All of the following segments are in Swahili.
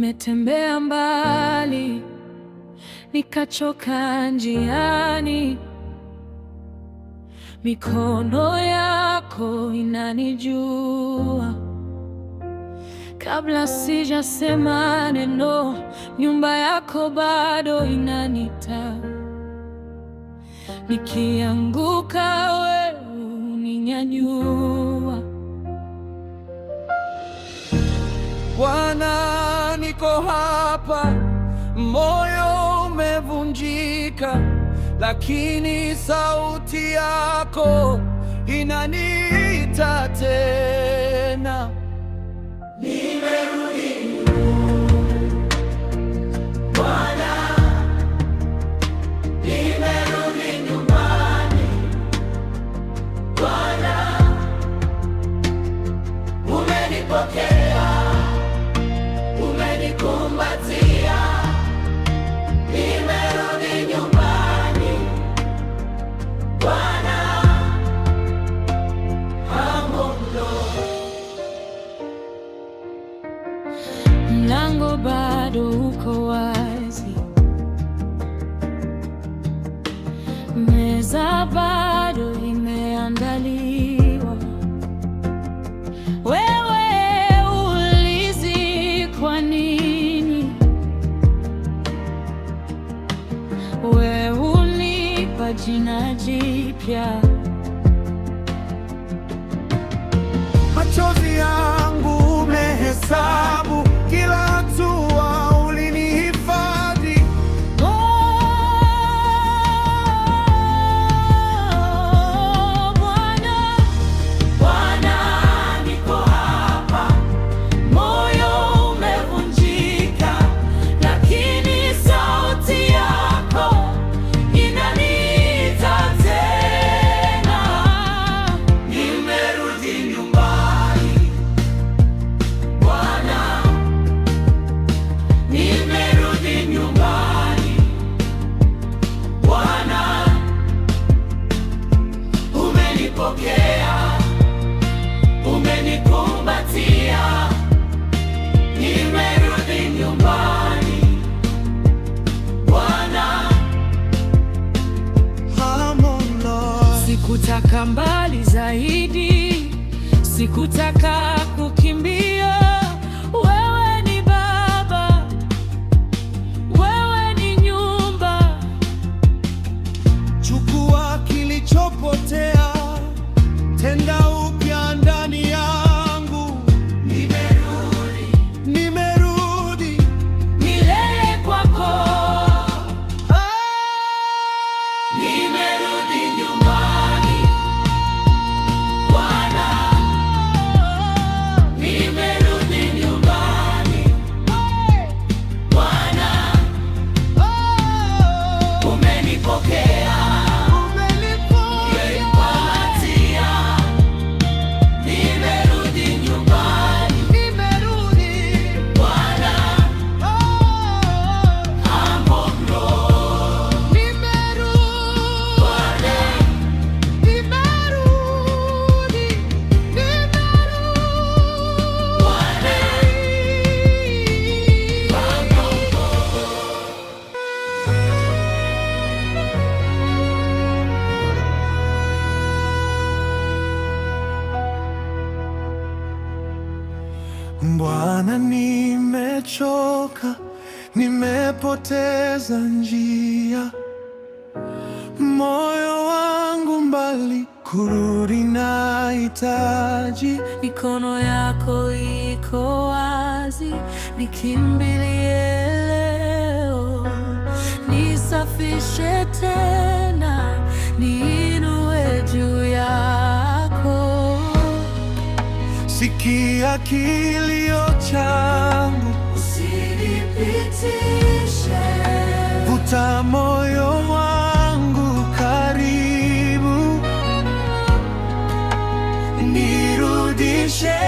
Nimetembea mbali, nikachoka njiani. Mikono yako inanijua, kabla sijasema neno, nyumba yako bado inanita. Nikianguka wewe uninyanyua. Bwana, niko hapa, moyo umevunjika, lakini sauti yako inaniita tena. Nimerudi Bwana, nimerudi nyumbani. Bwana, umenipokea, umenikumbatia. Nimerudi nyumbani Bwana, hamondo. Mlango bado uko wazi, meza bado imeandaliwa. Wewe ulizikwa nini? Wewe unipa jina jipya. Machozi yangu umehesabu, kila hatua ulinihifadhi. Bwana, niko hapa, moyo umevunjika, lakini sauti yako inaniita tena. Nimerudi nyumbani Bwana, nimerudi nyumbani Bwana, umenipokea, umenikumbatia. Nimerudi nyumbani Bwana, Sikutaka mbali zaidi, sikutaka kukimbia. Wewe ni Baba, wewe ni nyumba. chukua kilichopotea, tenda upya ndani yangu. Nimerudi, nimerudi Milele kwako. nimerudi nyumbani Bwana, nimerudi nyumbani Bwana, umenipokea, umenikumbatia. Nimerudi nyumbani Bwana, hamondo. Bwana, nimechoka, nimepoteza njia, moyo wangu mbali, kurudi nahitaji. Mikono yako iko wazi, nikimbilie leo. Nisafishe tena, niinue juu yako. Sikia kilio changu, Usinipitishe. vuta moyo wangu karibu, nirudishe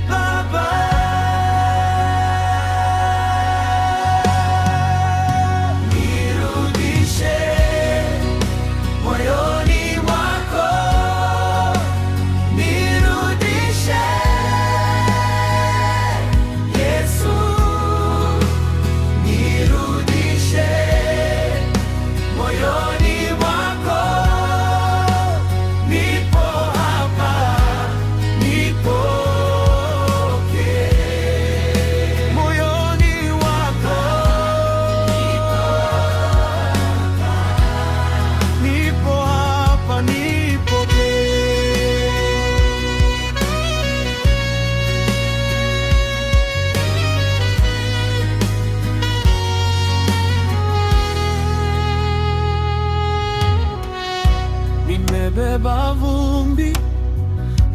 Baba. Nirudishe moyoni mwako, nirudishe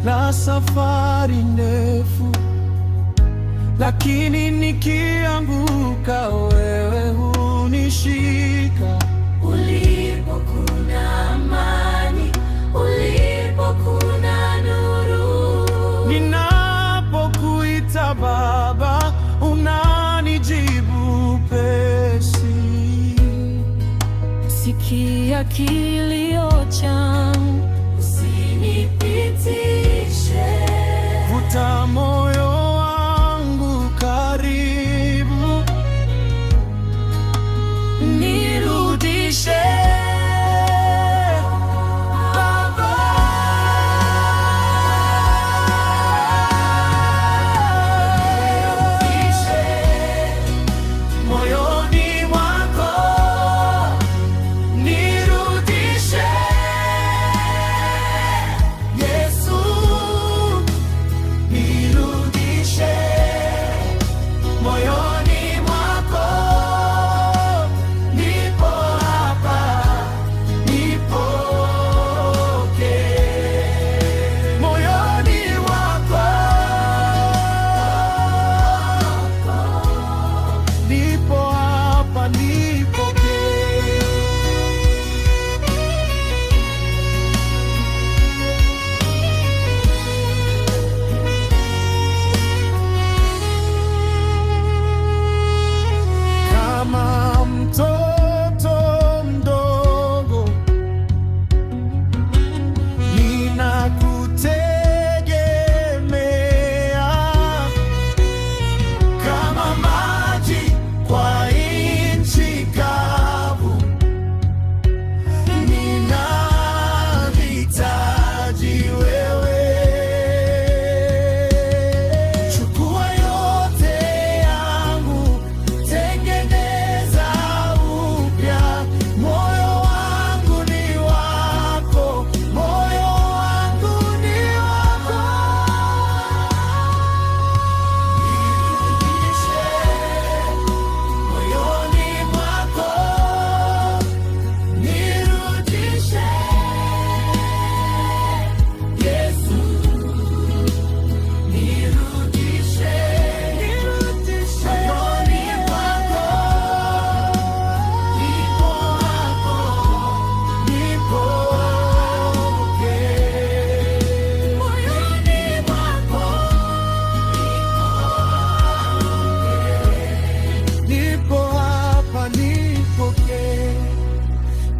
na safari ndefu, lakini nikianguka wewe hunishika. Ulipo kuna amani, ulipo kuna nuru. Ninapokuita Baba, unanijibu upesi. Sikia kilio changu, usinipitishe. Vuta moyo wangu karibu, nirudishe.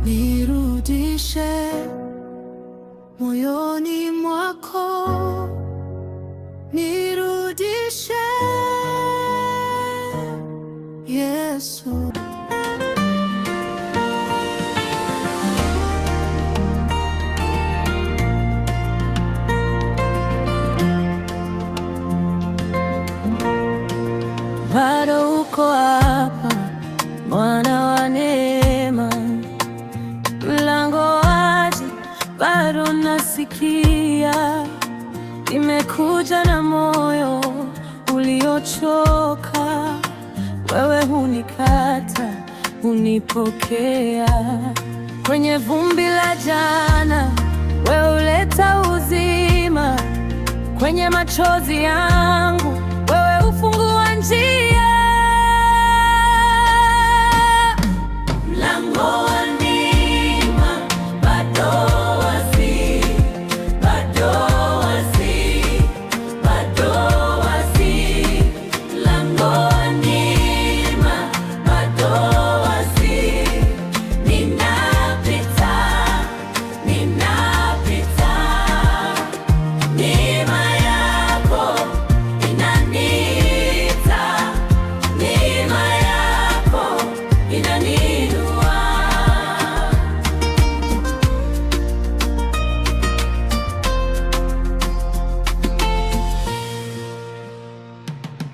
Nirudishe moyoni mwako, nirudishe Yesu. Bado uko hapa, Mwana wa neema, mlango wazi, bado nasikia. Nimekuja na moyo uliochoka, wewe hunikata, hunipokea. Kwenye vumbi la jana, wewe huleta uzima. Kwenye machozi yangu, wewe hufungua njia.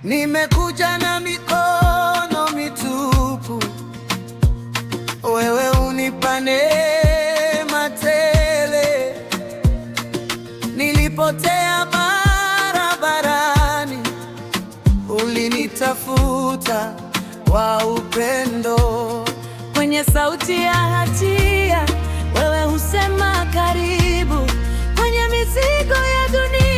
Nimekuja na mikono mitupu, wewe unipa neema tele. Nilipotea barabarani, ulinitafuta kwa upendo. Kwenye sauti ya hatia, wewe husema karibu. Kwenye mizigo ya dunia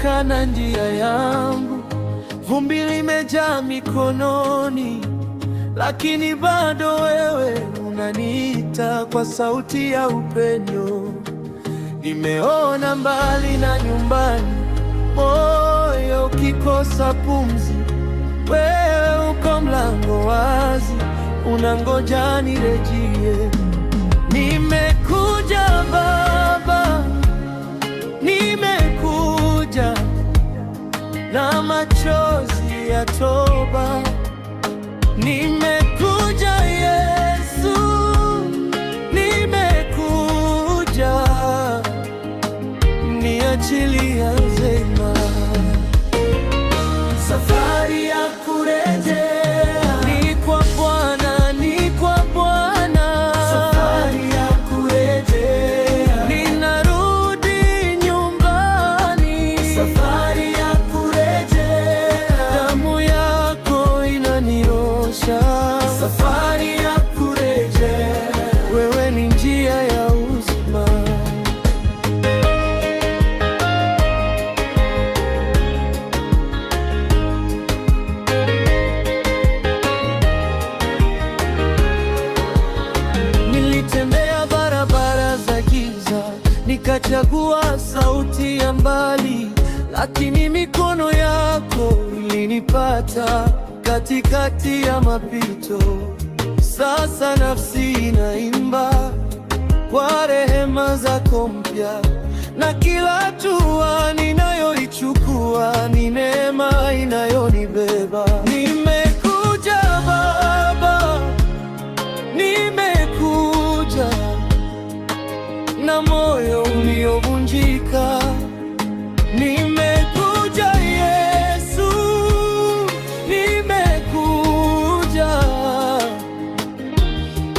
nimechoka na njia yangu, vumbi limejaa mikononi, lakini bado wewe unaniita kwa sauti ya upendo. Nimeona mbali na nyumbani, moyo ukikosa pumzi, wewe uko mlango wazi, unangoja nirejee. Nimekuja Baba, nimekuja na machozi ya toba. Nimekuja Yesu, nimekuja, niachilia zema. Safari ya kurejea ni kwa Bwana, ni kwa Bwana. Safari ya kurejea, ninarudi nyumbani. Safari ya kurejea, damu yako inaniosha. Safari ya kurejea, wewe ni njia ya uzima. Nilitembea barabara za giza, nikachagua sauti ya mbali, lakini mikono yako ilinipata katikati ya mapito. Sasa nafsi inaimba kwa rehema zako mpya, na kila hatua ninayoichukua ni neema inayonibeba. Nimekuja Baba, nimekuja na moyo uliovunjika. Nimekuja Yesu, nimekuja,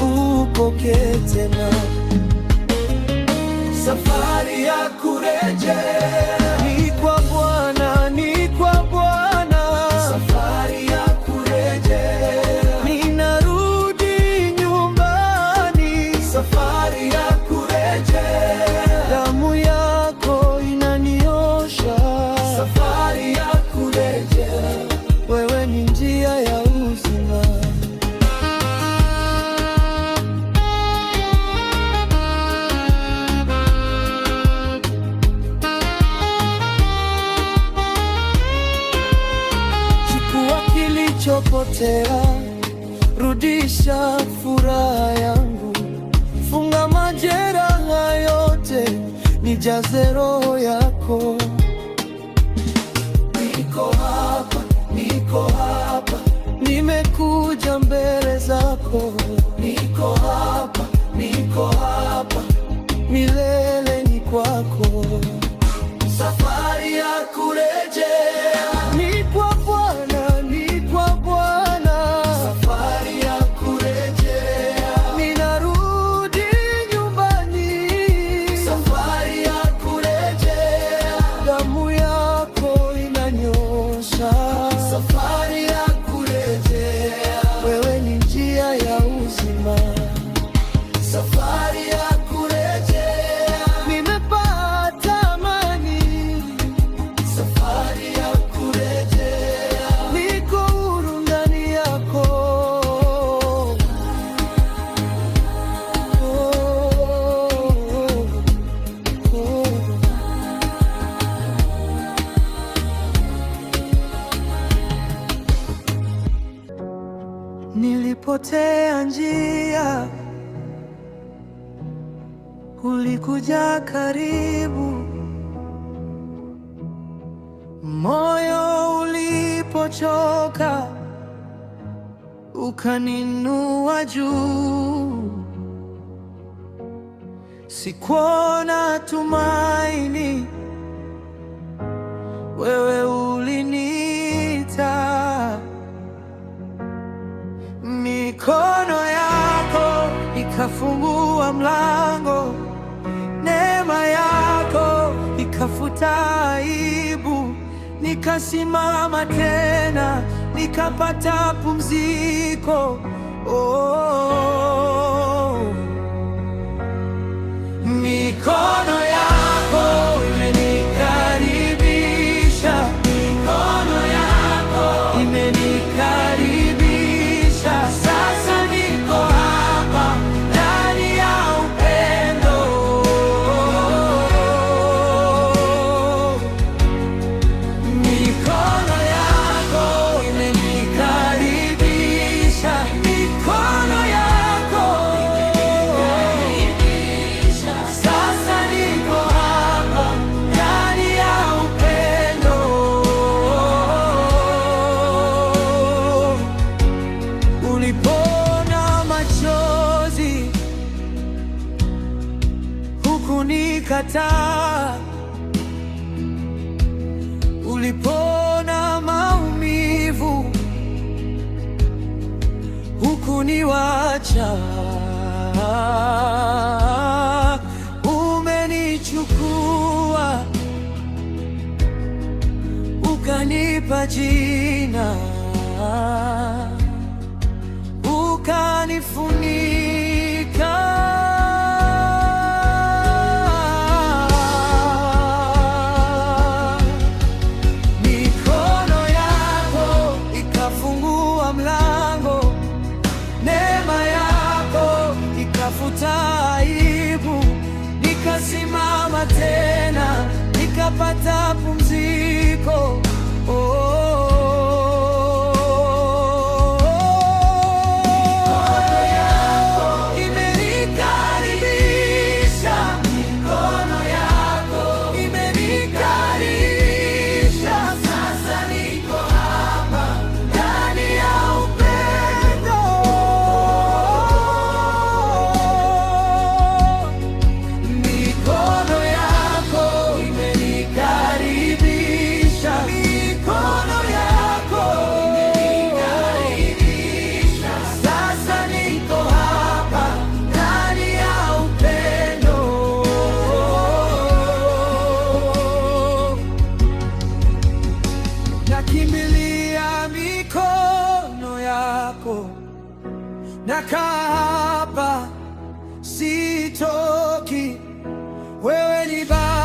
upokee tena. Safari ya kurejea ni kwa Bwana, ni kwa Bwana. Safari ya kurejea, ninarudi nyumbani. Safari ya kurejea, damu yako inaniosha. Safari ya kurejea, wewe ni njia ya uzima. Chukua kilichopotea, rudisha furaha yangu, funga majeraha yote, nijaze roho yako. Niko hapa, niko hapa, nimekuja mbele zako. Niko hapa, niko hapa, milele ni kwako. Safari ya kurejea ni kwa Bwana, ni kwa Bwana. Safari ya kurejea, ninarudi nyumbani. Safari ya kurejea, damu yako inanyosha. Safari ya kurejea, wewe ni njia ya uzima. Safari ya kurejea, nimepata amani. Safari ya kurejea, niko huru ndani yako. Nilipotea njia, ulikuja karibu. Moyo ulipochoka, ukaninua juu. Sikuona tumaini, wewe uliniita. Mikono yako ikafungua mlango, neema yako ikafuta aibu. Nikasimama tena, nikapata pumziko. Mikono yako imenikaribisha, umenikaribisha. Sasa niko hapa ndani ya upendo. Mikono yako imenikaribisha, mikono yako imenikaribisha. Sasa niko hapa ndani ya upendo. Ulipona machozi, hukunikataa. Ulipona maumivu, hukuniwacha. Umenichukua ukanipa jina, ukanifunika. Mikono yako ikafungua mlango, neema yako ikafuta aibu. Nikasimama tena, nikapata pumziko. Nakimbilia mikono yako, nakaa hapa, sitoki. Wewe ni Baba.